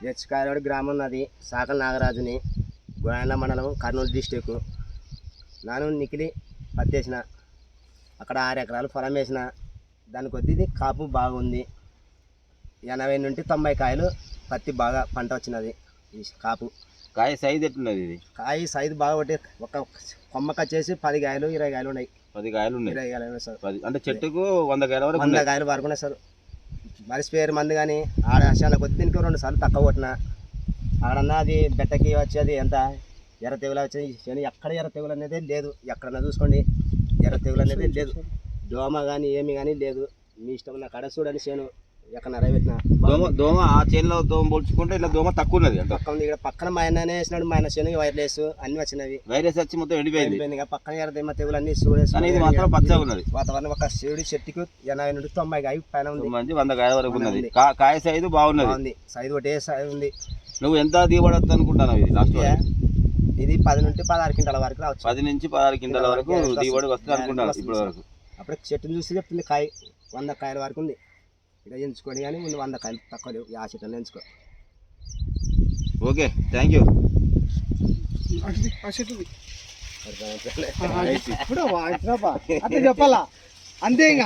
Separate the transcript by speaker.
Speaker 1: హెచ్కాయలోడి గ్రామం నాది. సాకల నాగరాజుని, గోయండ్ల మండలం, కర్నూలు డిస్టిక్. నేను నికిలి పత్తి వేసిన, అక్కడ 6 ఎకరాలు పొలం వేసిన. దానికి కొద్దిది కాపు బాగుంది. 80 నుండి 90 కాయలు పత్తి బాగా పంట వచ్చినది. ఈ కాపు
Speaker 2: కాయ సైజ్ ఎట్లున్నది? ఇది
Speaker 1: కాయ సైజు బాగా ఒకటి, ఒక కొమ్మకి వచ్చేసి 10 కాయలు 20 కాయలు ఉన్నాయి.
Speaker 2: 10 కాయలు ఉన్నాయి.
Speaker 1: 20 కాయలు ఉన్నాయి సార్.
Speaker 2: అంటే చెట్టుకు 100 కాయల వరకు
Speaker 1: 100 కాయలు వరకు ఉన్నాయి సార్. మరి స్పేర్ మంది కానీ ఆడ కొద్ది దీనికి 2 సార్లు తక్కువ కొట్టిన. ఆడన్నా అది బెట్టకి వచ్చేది ఎంత ఎర్ర తెగులు వచ్చేది. ఎక్కడ ఎర్ర తెగులు అనేది లేదు. ఎక్కడన్నా చూసుకోండి, ఎర్ర తెగులు అనేది లేదు. దోమ కానీ ఏమి కానీ లేదు. మీ ఇష్టం. నా కడ చూడండి, చేను ఎక్కడ నరబెట్టిన
Speaker 2: దోమ ఆ చేనులో దోమ పోల్చుకుంటే ఇలా దోమ తక్కువ ఉన్నది.
Speaker 1: పక్కన ఉంది. ఇక్కడ పక్కన మా ఆయననే వేసినాడు. మా ఆయన చేను వైర్లెస్ అన్ని వచ్చినవి.
Speaker 2: వైరస్ వచ్చి మొత్తం ఎండిపోయింది.
Speaker 1: పక్కన ఎర్రదేమ తెగులు అన్ని చూడేసి
Speaker 2: ఇది మాత్రం పచ్చగా ఉన్నది.
Speaker 1: వాతావరణం ఒక చెట్టుకు 80 నుండి 90 కాయ పైన ఉంది.
Speaker 2: 100 కాయల వరకు ఉన్నది. కాయ సైజు బాగున్నది.
Speaker 1: సైజు ఒకటే సైజు ఉంది.
Speaker 2: నువ్వు ఎంత దిగుబడి వస్తుంది అనుకుంటున్నావు? ఇది లాస్ట్
Speaker 1: ఇది 10 నుండి 16 క్వింటాల వరకు రావచ్చు.
Speaker 2: 10 నుంచి 16 క్వింటాల వరకు దిగుబడి వస్తుంది అనుకుంటాను ఇప్పటి వరకు.
Speaker 1: అప్పుడు చెట్టును చూసి చెప్తుంది కాయ 100 కాయల వరకు ఉంది. ఇక్కడ ఎంచుకోండి, కానీ ముందు 100 కాయలు తక్కువ లేవు. ఆ చెట్టుని ఎంచుకో.
Speaker 2: Okay, thank you.
Speaker 3: చెప్పాలా అంతే ఇంకా.